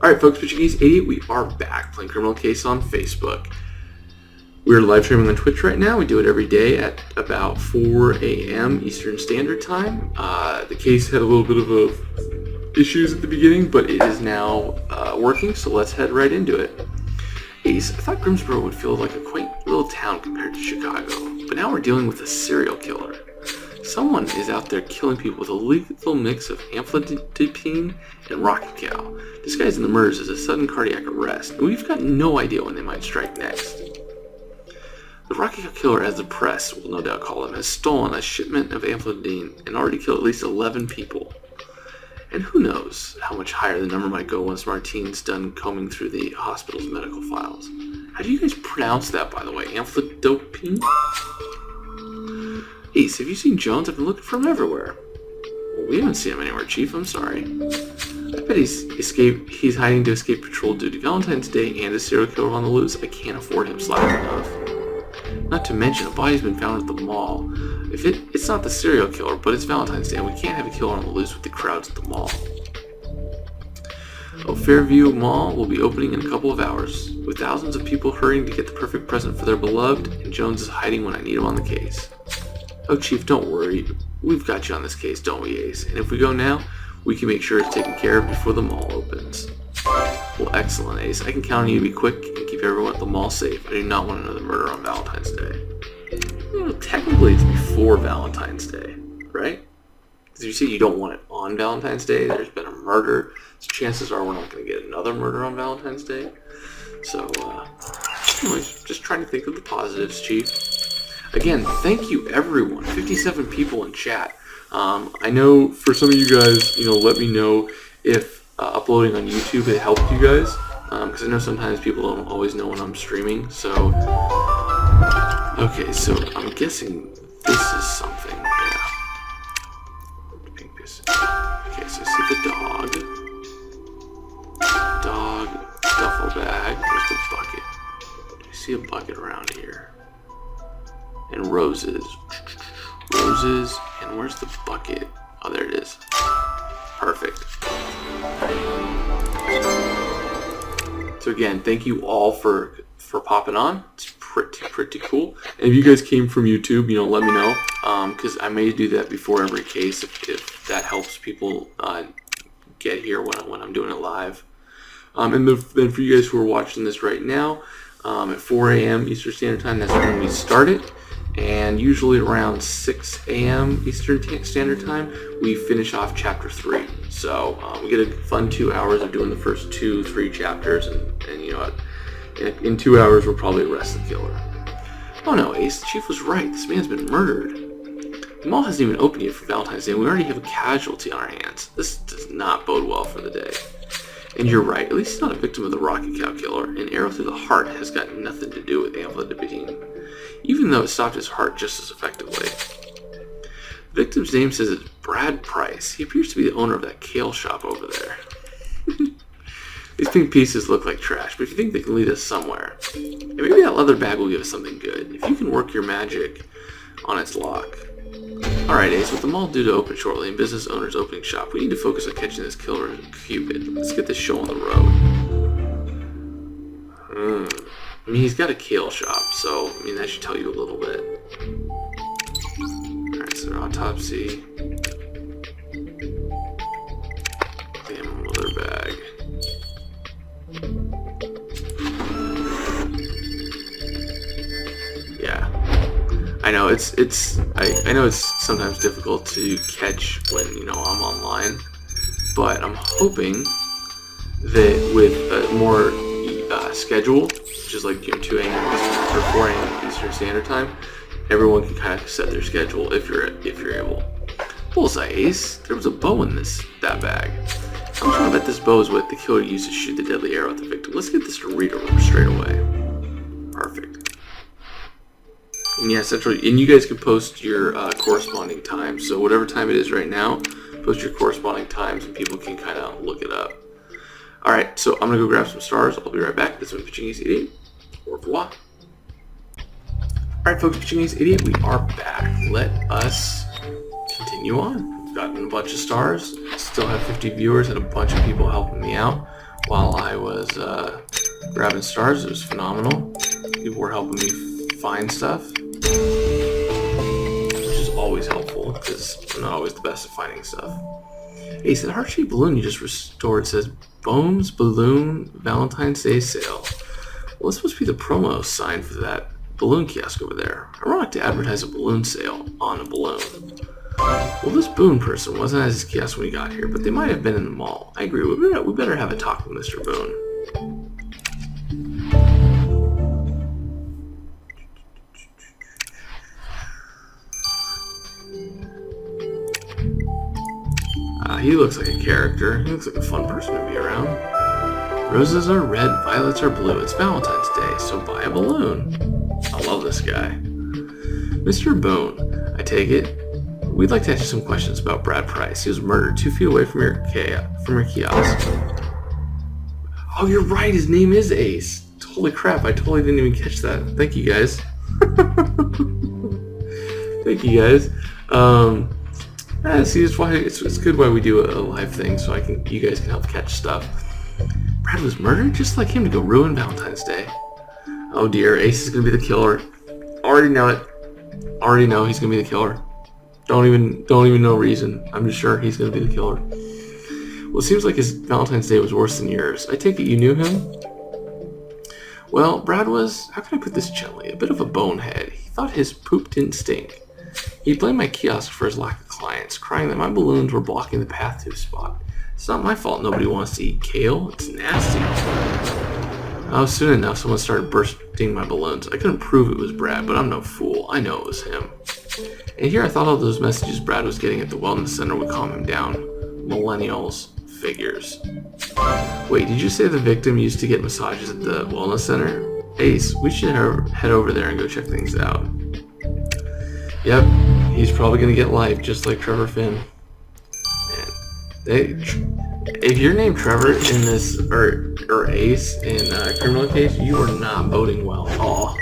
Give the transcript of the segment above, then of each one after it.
Alright folks, Pitching Case 88, we are back playing Criminal Case on Facebook. We're live streaming on Twitch right now. We do it every day at about 4 a.m. Eastern Standard Time. The case had a little bit of issues at the beginning, but it is now working, so let's head right into it. Ace, I thought Grimsboro would feel like a quaint little town compared to Chicago, but now we're dealing with a serial killer. Someone is out there killing people with a lethal mix of amphloxetine and rocket cow, disguising the murders as a sudden cardiac arrest, and we've got no idea when they might strike next. The rocket cow killer, as the press will no doubt call him, has stolen a shipment of amphloxetine and already killed at least 11 people. And who knows how much higher the number might go once Martine's done combing through the hospital's medical files. How do you guys pronounce that, by the way? Amphloxetine? Ace, have you seen Jones? I've been looking for him everywhere. Well, we haven't seen him anywhere, Chief. I'm sorry. I bet he's hiding to escape patrol duty. Valentine's Day and a serial killer on the loose. I can't afford him slack enough. Not to mention, a body's been found at the mall. It's not the serial killer, but it's Valentine's Day, and we can't have a killer on the loose with the crowds at the mall. Fairview Mall will be opening in a couple of hours, with thousands of people hurrying to get the perfect present for their beloved, and Jones is hiding when I need him on the case. Oh, Chief, don't worry. We've got you on this case, don't we, Ace? And if we go now, we can make sure it's taken care of before the mall opens. Well, excellent, Ace. I can count on you to be quick and keep everyone at the mall safe. I do not want another murder on Valentine's Day. Well, technically, it's before Valentine's Day, right? Because if you say you don't want it on Valentine's Day, there's been a murder, so chances are we're not going to get another murder on Valentine's Day. So, anyways, just trying to think of the positives, Chief. Again, thank you everyone. 57 people in chat. I know for some of you guys, let me know if uploading on YouTube it helped you guys, because I know sometimes people don't always know when I'm streaming. So, okay, so I'm guessing this is something. Yeah. I think this. Okay, so I see the dog, duffel bag. Where's the bucket? I see a bucket around here. And roses, and where's the bucket? Oh, there it is. Perfect. So again, thank you all for popping on. It's pretty cool. And if you guys came from YouTube, let me know, because I may do that before every case if that helps people get here when I'm doing it live. And then for you guys who are watching this right now, at 4 a.m. Eastern Standard Time, that's when we start it. And usually around 6 a.m. Eastern Standard Time, we finish off Chapter 3. So we get a fun 2 hours of doing the first 2-3 chapters, and in 2 hours we'll probably arrest the killer. Oh no, Ace, the Chief was right. This man's been murdered. The mall hasn't even opened yet for Valentine's Day, and we already have a casualty on our hands. This does not bode well for the day. And you're right, at least he's not a victim of the rocket cow killer. An arrow through the heart has got nothing to do with amphloxetine, even though it stopped his heart just as effectively. The victim's name says it's Brad Price. He appears to be the owner of that kale shop over there. These pink pieces look like trash, but if you think they can lead us somewhere, and maybe that leather bag will give us something good, if you can work your magic on its lock. Alright, Ace, with the mall due to open shortly and business owners opening shop, we need to focus on catching this killer Cupid. Let's get this show on the road. I mean, he's got a kale shop, so, that should tell you a little bit. Alright, so autopsy. Damn leather bag. Yeah. I know I know it's sometimes difficult to catch when I'm online, but I'm hoping that with a more schedule, which is like 2 a.m. or 4 a.m. Eastern Standard Time, everyone can kind of set their schedule if you're able. Bullseye, Ace. There was a bow in that bag. I'm trying to bet this bow is what the killer used to shoot the deadly arrow at the victim. Let's get this to Rita straight away. Perfect. And yeah, and you guys can post your corresponding times. So whatever time it is right now, post your corresponding times and people can kind of look it up. Alright, so I'm going to go grab some stars. I'll be right back. This is Pitching Case 88. Au revoir. Alright folks, Pitching Case 88, we are back. Let us continue on. We've gotten a bunch of stars. Still have 50 viewers and a bunch of people helping me out. while I was grabbing stars. It was phenomenal. People were helping me find stuff, which is always helpful because I'm not always the best at finding stuff. Hey, so the heart-shaped balloon you just restored says Bones Balloon Valentine's Day Sale. Well, it's supposed to be the promo sign for that balloon kiosk over there. Ironic to advertise a balloon sale on a balloon. Well, this Boone person wasn't at his kiosk when he got here, but they might have been in the mall. I agree. We better have a talk with Mr. Boone. He looks like a character. He looks like a fun person to be around. Roses are red, violets are blue. It's Valentine's Day, so buy a balloon. I love this guy. Mr. Boone, I take it. We'd like to ask you some questions about Brad Price. He was murdered 2 feet away from your kiosk. Oh, you're right. His name is Ace. Holy crap. I totally didn't even catch that. Thank you, guys. Thank you, guys. See, it's good why we do a live thing, so you guys can help catch stuff. Brad was murdered just like him to go ruin Valentine's Day. Oh dear, Ace is gonna be the killer. Already know it. Already know he's gonna be the killer. Don't even know reason. I'm just sure he's gonna be the killer. Well, it seems like his Valentine's Day was worse than yours. I take it you knew him? Well, Brad was, how can I put this gently, a bit of a bonehead. He thought his poop didn't stink. He blamed my kiosk for his lack of clients, crying that my balloons were blocking the path to his spot. It's not my fault nobody wants to eat kale. It's nasty. Oh, soon enough, someone started bursting my balloons. I couldn't prove it was Brad, but I'm no fool. I know it was him. And here I thought all those messages Brad was getting at the wellness center would calm him down. Millennials. Figures. Wait, did you say the victim used to get massages at the wellness center? Ace, we should head over there and go check things out. Yep, he's probably going to get life just like Trevor Finn. Man, if you're named Trevor in this, or Ace in a criminal case, you are not boding well at all.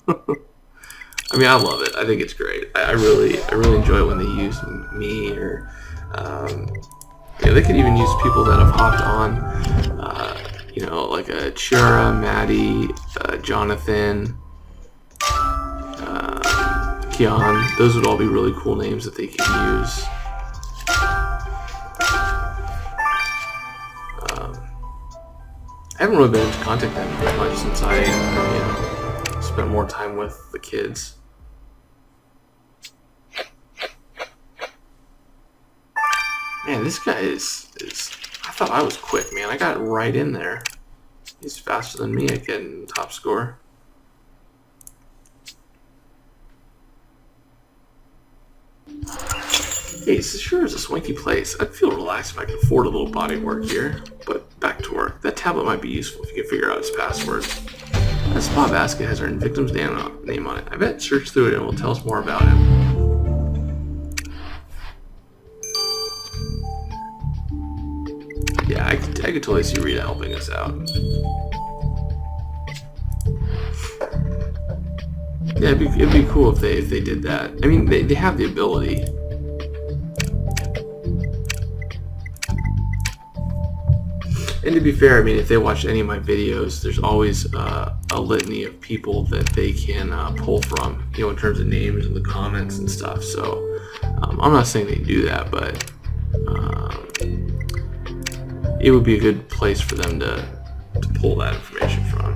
I mean, I love it. I think it's great. I really enjoy it when they use me or, they could even use people that have hopped on, like a Chira, Maddie, Jonathan, Keon. Those would all be really cool names that they could use. I haven't really been able to contact them very much since I, spent more time with the kids. Man, this guy is. I thought I was quick, man. I got right in there. He's faster than me at getting top score. Hey, this sure is a swanky place. I'd feel relaxed if I could afford a little body work here. But back to work. That tablet might be useful if you can figure out its password. That spa basket has our victim's name on it. I bet search through it and it will tell us more about him. Yeah, I could totally see Rita helping us out. Yeah, it'd be cool if they did that. I mean, they have the ability. And to be fair, I mean, if they watch any of my videos, there's always a litany of people that they can pull from, in terms of names in the comments and stuff. So I'm not saying they do that, but it would be a good place for them to pull that information from.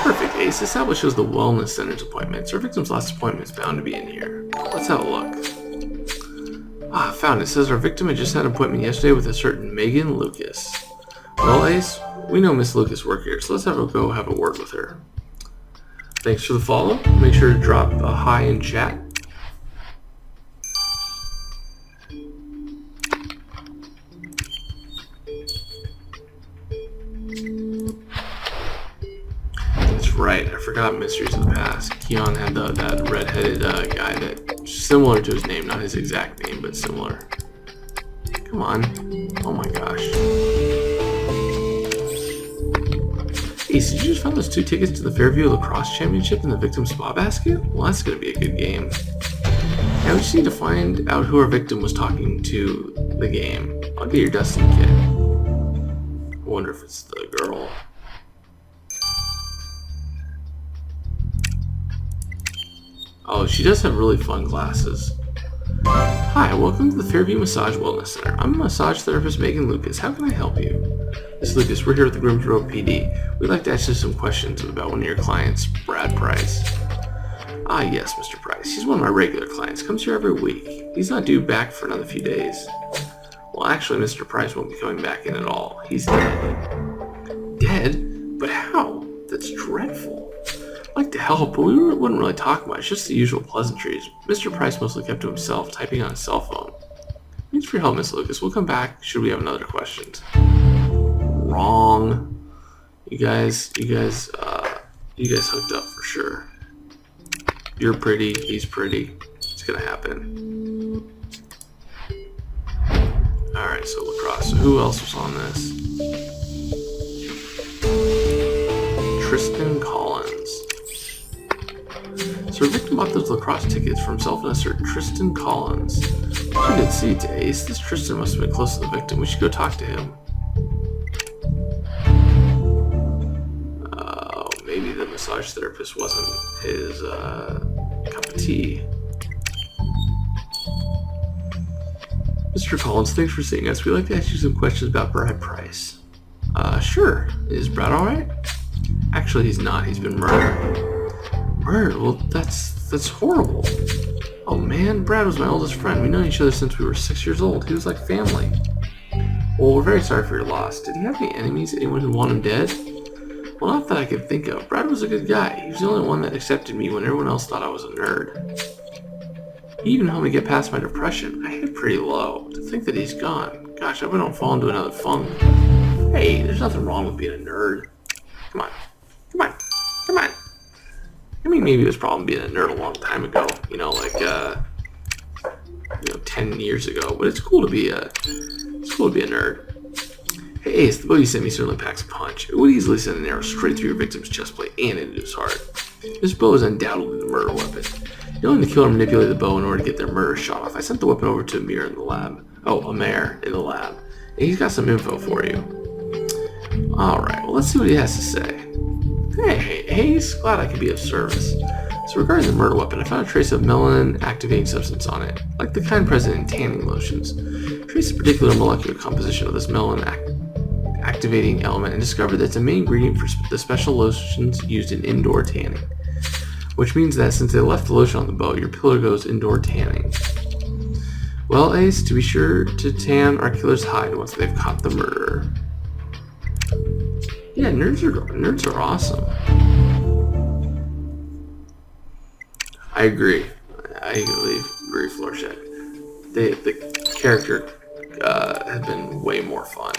Perfect, Ace. This tablet shows the wellness center's appointments. Our victim's last appointment is bound to be in here. Let's have a look. Ah, found it. It says our victim had just had an appointment yesterday with a certain Megan Lucas. Well, Ace, we know Miss Lucas work here, so let's go have a word with her. Thanks for the follow. Make sure to drop a hi in chat. Right, I forgot Mysteries of the Past. Keon had that red-headed guy that's similar to his name, not his exact name, but similar. Come on. Oh my gosh. Ace, did you just find those 2 tickets to the Fairview Lacrosse Championship in the victim spa basket? Well, that's going to be a good game. Now we just need to find out who our victim was talking to the game. I'll get your Dustin kit. I wonder if it's the girl. Oh, she does have really fun glasses. Hi, welcome to the Fairview Massage Wellness Center. I'm massage therapist Megan Lucas. How can I help you? Miss Lucas, we're here at the Grims Road PD. We'd like to ask you some questions about one of your clients, Brad Price. Ah, yes, Mr. Price. He's one of my regular clients. Comes here every week. He's not due back for another few days. Well, actually, Mr. Price won't be coming back in at all. He's dead. Dead? But how? That's dreadful. I'd like to help, but we wouldn't really talk much, just the usual pleasantries. Mr. Price mostly kept to himself, typing on his cell phone. Thanks for your help, Miss Lucas. We'll come back should we have another questions. Wrong. You guys hooked up for sure. You're pretty, he's pretty. It's gonna happen. Alright, so Lacrosse. So who else was on this? Tristan Collins. So our victim bought those Lacrosse tickets from self-investor Tristan Collins. You did see to Ace. This Tristan must have been close to the victim. We should go talk to him. Maybe the massage therapist wasn't his cup of tea. Mr. Collins, thanks for seeing us. We'd like to ask you some questions about Brad Price. Sure. Is Brad alright? Actually, he's not. He's been murdered. Murdered? Well, that's horrible. Oh man, Brad was my oldest friend. We've known each other since we were 6 years old. He was like family. Well, we're very sorry for your loss. Did he have any enemies? Anyone who wanted him dead? Well, not that I can think of. Brad was a good guy. He was the only one that accepted me when everyone else thought I was a nerd. He even helped me get past my depression. I hit pretty low. To think that he's gone. Gosh, I hope I don't fall into another funk. Hey, there's nothing wrong with being a nerd. Come on. Come on. Come on. I mean, maybe it was probably being a nerd a long time ago. You know, like, 10 years ago. But it's cool to be a nerd. Hey Ace, the bow you sent me certainly packs a punch. It would easily send an arrow straight through your victim's chest plate and into his heart. This bow is undoubtedly the murder weapon. You know, when the killer manipulated the bow in order to get their murder shot off, I sent the weapon over to Amir in the lab. Oh, Amir in the lab. And he's got some info for you. Alright, well let's see what he has to say. Hey, Ace, glad I could be of service. So regarding the murder weapon, I found a trace of melanin activating substance on it, like the kind present in tanning lotions. Trace the particular molecular composition of this melanin activating element and discovered that it's a main ingredient for the special lotions used in indoor tanning. Which means that since they left the lotion on the boat, your killer goes indoor tanning. Well, Ace, to be sure to tan our killer's hide once they've caught the murderer. Yeah, nerds are awesome. I agree. I agree, Florchek. The character has been way more fun,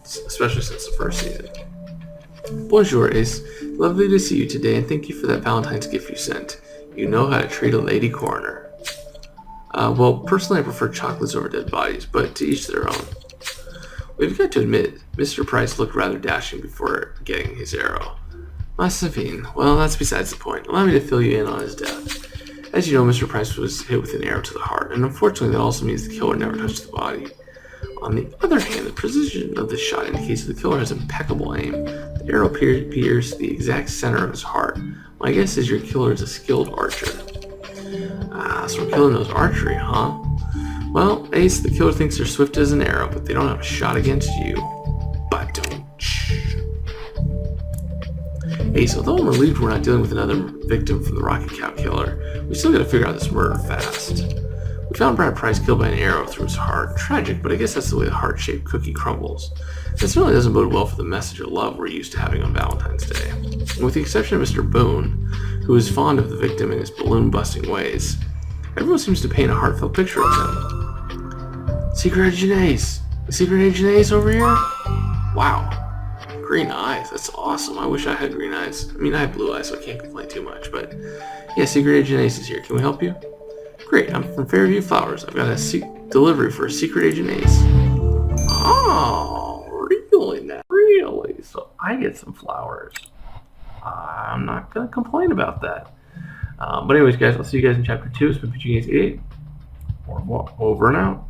especially since the first season. Bonjour, Ace. Lovely to see you today, and thank you for that Valentine's gift you sent. You know how to treat a lady coroner. Well, personally, I prefer chocolates over dead bodies, but to each their own. We've got to admit, Mr. Price looked rather dashing before getting his arrow. Must have been. Well, that's besides the point. Allow me to fill you in on his death. As you know, Mr. Price was hit with an arrow to the heart, and unfortunately that also means the killer never touched the body. On the other hand, the precision of this shot indicates the killer has impeccable aim. The arrow pierced the exact center of his heart. My guess is your killer is a skilled archer. So our killer knows archery, huh? Well, Ace, the killer thinks they're swift as an arrow, but they don't have a shot against you. But don't. Ace, although I'm relieved we're not dealing with another victim from the Rocket Cow killer, we still gotta figure out this murder fast. We found Brad Price killed by an arrow through his heart. Tragic, but I guess that's the way the heart-shaped cookie crumbles. It certainly doesn't bode well for the message of love we're used to having on Valentine's Day. And with the exception of Mr. Boone, who is fond of the victim in his balloon-busting ways, everyone seems to paint a heartfelt picture of him. Secret Agent Ace! Secret Agent Ace over here? Wow. Green eyes, that's awesome. I wish I had green eyes. I mean, I have blue eyes, so I can't complain too much, but yeah, Secret Agent Ace is here. Can we help you? Great, I'm from Fairview Flowers. I've got a delivery for a Secret Agent Ace. Oh, really now? Really? So I get some flowers. I'm not going to complain about that. But anyways, guys, I'll see you guys in Chapter 2. It's been PG Games 88. Over and out.